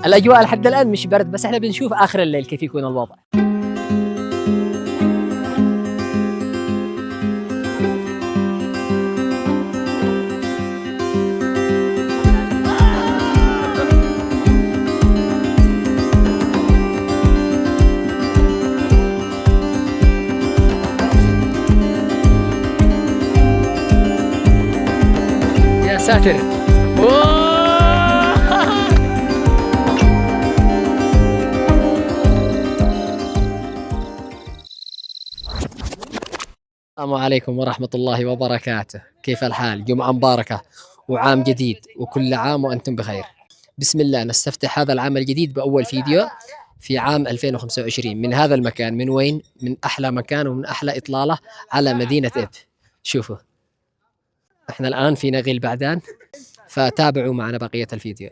الاجواء لحد الان مش برد، بس احنا بنشوف اخر الليل كيف يكون الوضع. يا ساتر. السلام عليكم ورحمة الله وبركاته، كيف الحال؟ جمعة مباركة وعام جديد، وكل عام وأنتم بخير. بسم الله، نستفتح هذا العام الجديد بأول فيديو في عام 2025 من هذا المكان. من وين؟ من أحلى مكان ومن أحلى إطلالة على مدينة إب. شوفوا احنا الآن في نغيل بعدان، فتابعوا معنا بقية الفيديو.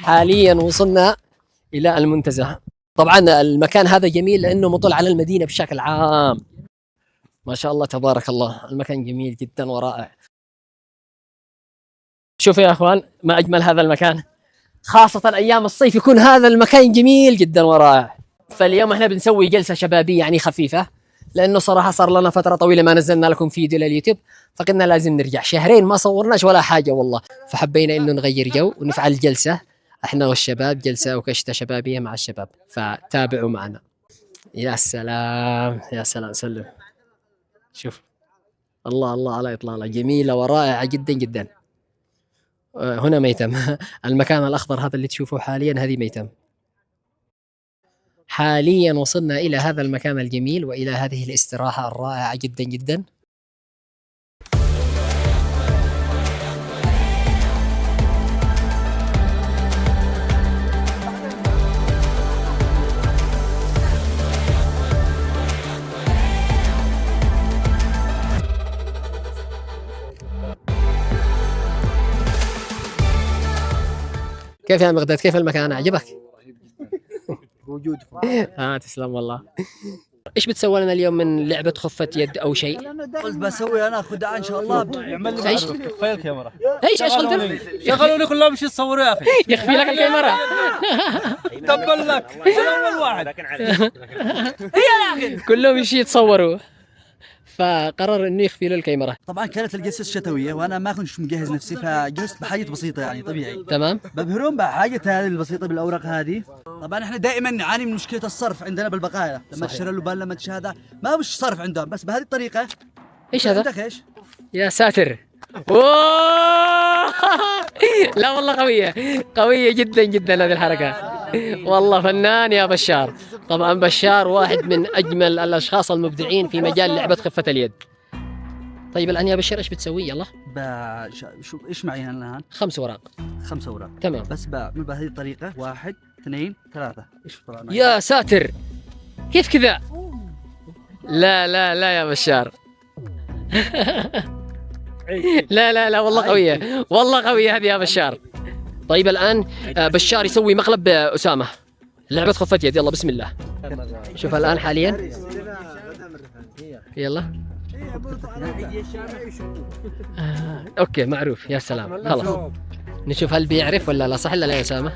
حاليا وصلنا إلى المنتزه. طبعا المكان هذا جميل لأنه مطل على المدينة بشكل عام. ما شاء الله تبارك الله، المكان جميل جدا ورائع. شوفوا يا أخوان ما أجمل هذا المكان، خاصة أيام الصيف يكون هذا المكان جميل جدا ورائع. فاليوم احنا بنسوي جلسة شبابية يعني خفيفة، لأنه صراحة صار لنا فترة طويلة ما نزلنا لكم فيديو لليوتيوب، فقلنا لازم نرجع. شهرين ما صورناش ولا حاجة والله، فحبينا إنه نغير جو ونفعل جلسة احنا والشباب، جلسة وكشتة شبابية مع الشباب، فتابعوا معنا. يا سلام يا سلام، سلم. شوف الله الله على إطلالة جميلة ورائعة جدا جدا. هنا ميتم. المكان الأخضر هذا اللي تشوفوه حاليا هذه ميتم. حاليا وصلنا إلى هذا المكان الجميل وإلى هذه الاستراحة الرائعة جدا جدا. كيف يا مغداد؟ كيف المكان؟ عجبك؟ وجود تسلم والله. ايش بتسوي لنا اليوم من لعبة خفة يد او شيء؟ قلت بسوي انا خدعه ان شاء الله. يعمل لي ايش؟ كفايه الكاميرا. ايش قلت؟ شغلوا لي كلهم شو تصوروا يا اخي. يخفي لك الكاميرا. تبا لك اول واحد. كلهم يشي يتصوروا، فقرر انه يخفي له الكاميرا. طبعا كانت الجلسه الشتويه وانا ما كنت مجهز نفسي، فجلست بحاجات بسيطه يعني طبيعي. تمام. ببهرهم بحاجات هذه البسيطه بالاوراق هذه. طبعا احنا دائما نعاني من مشكله الصرف عندنا بالبقايا، لما تشتري اللبان لما هذا ما مش صرف عندهم، بس بهذه الطريقه. ايش هذا؟ عندك ايش؟ يا ساتر. أوه! لا والله قوية قوية جدا جدا هذه الحركة، والله فنان يا بشار. طبعا بشار واحد من أجمل الأشخاص المبدعين في مجال لعبة خفة اليد. طيب الآن يا بشار إيش بتسوي؟ يلا شو إيش معي أنا الآن؟ 5 أوراق. 5 أوراق تمام. بس بعمل بهذه الطريقة 1 2 3. إيش طلع معي؟ يا ساتر كيف كذا؟ لا لا لا يا بشار. لا لا لا والله قوية، والله قوية هذه يا بشار. طيب الآن بشار يسوي مقلب أسامة، لعبة خفة يد. يلا بسم الله. شوف الآن حاليا. يلا. أوكي معروف. يا سلام خلاص نشوف هل بيعرف ولا لا. صح ولا لا يا أسامة؟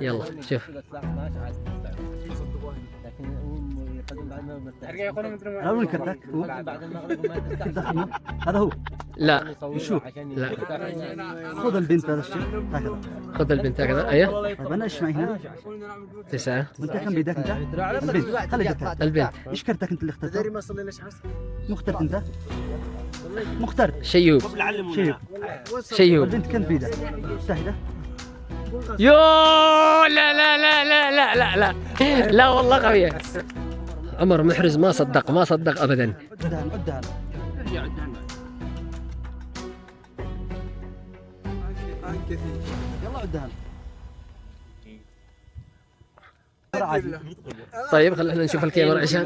يلا شوف. هذا كرتك هذا هو. لا شوف لا. خذ البنت هذا الشيء هكذا. خذ البنت هكذا. ايوه. طيب انا ايش معي هنا؟ 9. وانت كم بيدك انت؟ البنت خلي يدك. البنت. ايش كرتك انت اللي اخترته؟ مخترت انت؟ مختار شيوب. شيوب. شيوب. البنت كم بيدك؟ افتح ده. يو لا لا لا لا لا لا والله قوية. عمر محرز ما صدق ابدا. عدها يلا عدها. طيب خلينا نشوف الكاميرا عشان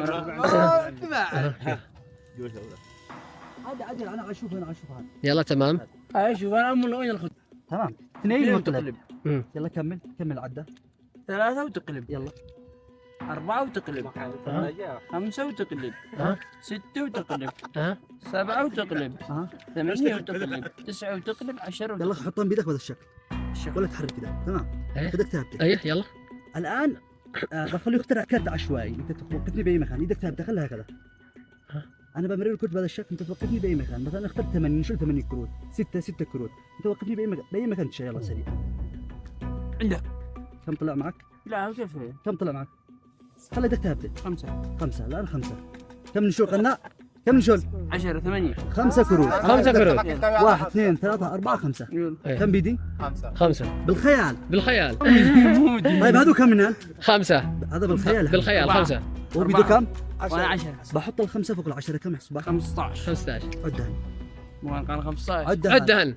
عادي انا اشوف هذا. يلا تمام. شوف انا من وين الخط. تمام. اثنين وتقلب. يلا كمل عدة. 3 وتقلب. يلا 4 وتقلب. 5 وتقلب. 6 وتقلب. 7 وتقلب. 8 وتقلب. 9 وتقلب. 10 يلا حطهم بيدك بهذا الشكل ولا تحرك كذا. تمام. بدك تهبط. ايه يلا. الان بخليه يخترع كرت عشوائي. انت توقفني باي مكان، ايدك تهبط خليها هكذا. انا بمرر الكروت بهذا الشكل، انت توقفني باي مكان. مثلا اخترت 8، نشيل 8 كروت، 6 كروت، انت توقفني باي مكان تشيل. يلا سريع. عندك كم طلع معك؟ لا كيف هي؟ كم طلع معك؟ خلي يدك تهبط. 5 الان 5. كم نشول قلنا؟ كم نشول؟ 10 8 5 كروت. 5 كروت. 1 2 3 4 5. كم بيدي؟ 5 بالخيال. بالخيال. طيب هذا كم منها؟ 5 هذا بالخيال. 5 هو بيده كم؟ وانا 10. بحط ال5 فوق ال10 كم يحسبها؟ 15 عدها. وين كان 15؟ عدهن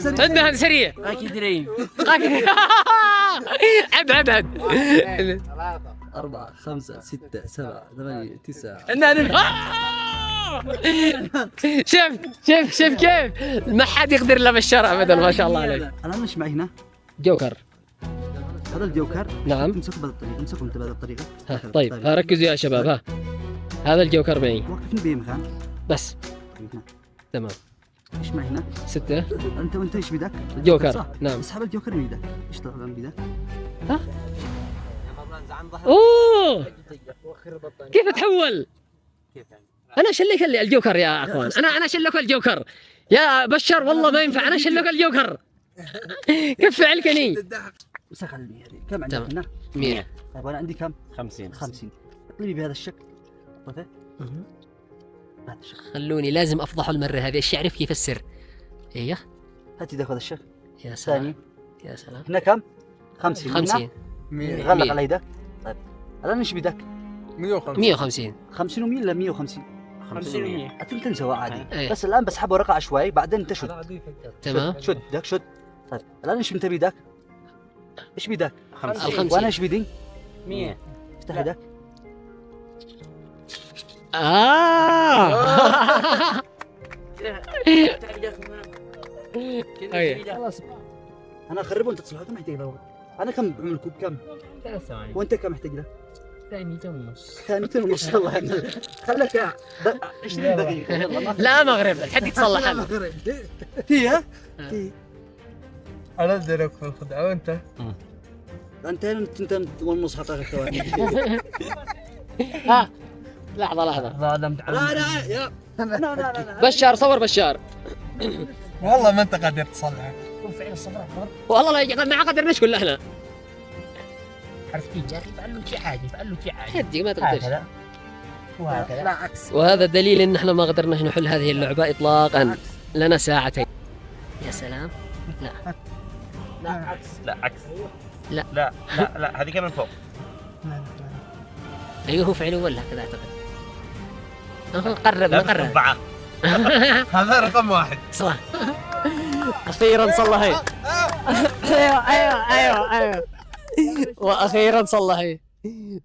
عدها سريع. اكيد رين. عد 4 5 6 7 8 9. شوف كيف ما حد يقدر الا بشار ابدا. ما شاء الله عليك. الان ايش معي هنا؟ جوكر. هذا الجوكر. نعم. امسكه بهذه الطريقه، امسكه انت بهذه الطريقه. طيب ركزوا يا شباب. هذا الجوكر معي. وقفني باي مكان بس. هنا. تمام. ايش معي هنا؟ 6. انت ايش بيدك؟ الجوكر صح. نعم. اسحب الجوكر من يدك. ايش طلع من يدك؟ اوه كيف تحول؟ انا شلك الجوكر يا اخوان. انا شلك الجوكر يا بشار. والله ما ينفع. انا شلك الجوكر. كيف فعلكني؟ مسخ ال 100 هذه. كم عندك هنا؟ 100. طيب انا عندي كم؟ 50. اطلبي بهذا الشكل. طيب بهذا الشكل. خلوني لازم افضحه المره هذه. ايش يعرف كيف السر؟ ايه هات يدك بهذا الشكل. يا سلام. ثاني. يا سلام. هنا كم؟ 50. 50. غلق على يدك. طيب الان ايش بدك؟ 150. 50 و100 لا 150. 50 الثنتين سوا عادي. أيه. بس الان بسحب ورقه عشوائي بعدين تشد. تمام. شد بدك شد. طيب الان ايش انت بيدك؟ ايش بيدك؟ 50. وانا ايش بيدي؟ 100. افتح يدك. خلاص انا اخربه وانت تصلحه. كم محتاج له؟ انا كم بعمل كوب كم؟ 3 ثواني. وانت كم محتاج له؟ 2 ونص. 2 ونص. الله خليك 20 دقيقة. يلا لا مغرب حد يتصلح. أنا. فيها؟ انا ادرك في الخدعه وانت. انت 2 ونص حطها ثواني. لحظة. لا يا لا. بشار صور بشار. والله ما انت قادر تصلح. والله لا ما قدر نشكل احنا. عرفتي جاري فعلوا شيء عادي. حدي ما تقدرش. وهكذا. لا عكس. وهذا دليل ان احنا ما قدرنا نحل هذه اللعبة اطلاقا. لنا ساعتين. يا سلام. لا عكس. لا هذه كمان فوق. ايوه هو فعله ولا هكذا اعتقد. نقرب 4. هذا رقم 1. صح. اخيرا صلحي. ايوه واخيرا صلحي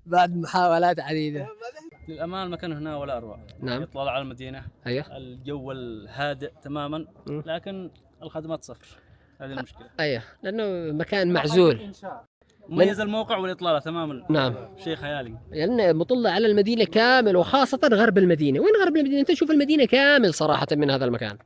بعد محاولات عديده. للأمانة المكان هنا ولا أروع. نعم. يطلع على المدينة. ايوه. الجو الهادئ تماما. لكن الخدمات صفر. هذه المشكلة. ايوه لانه مكان معزول. مميز الموقع والإطلالة تماما. نعم. شيء خيالي. لأن مطلة على المدينة كامل وخاصة غرب المدينة. وين غرب المدينة؟ أنت تشوف المدينة كامل صراحة من هذا المكان.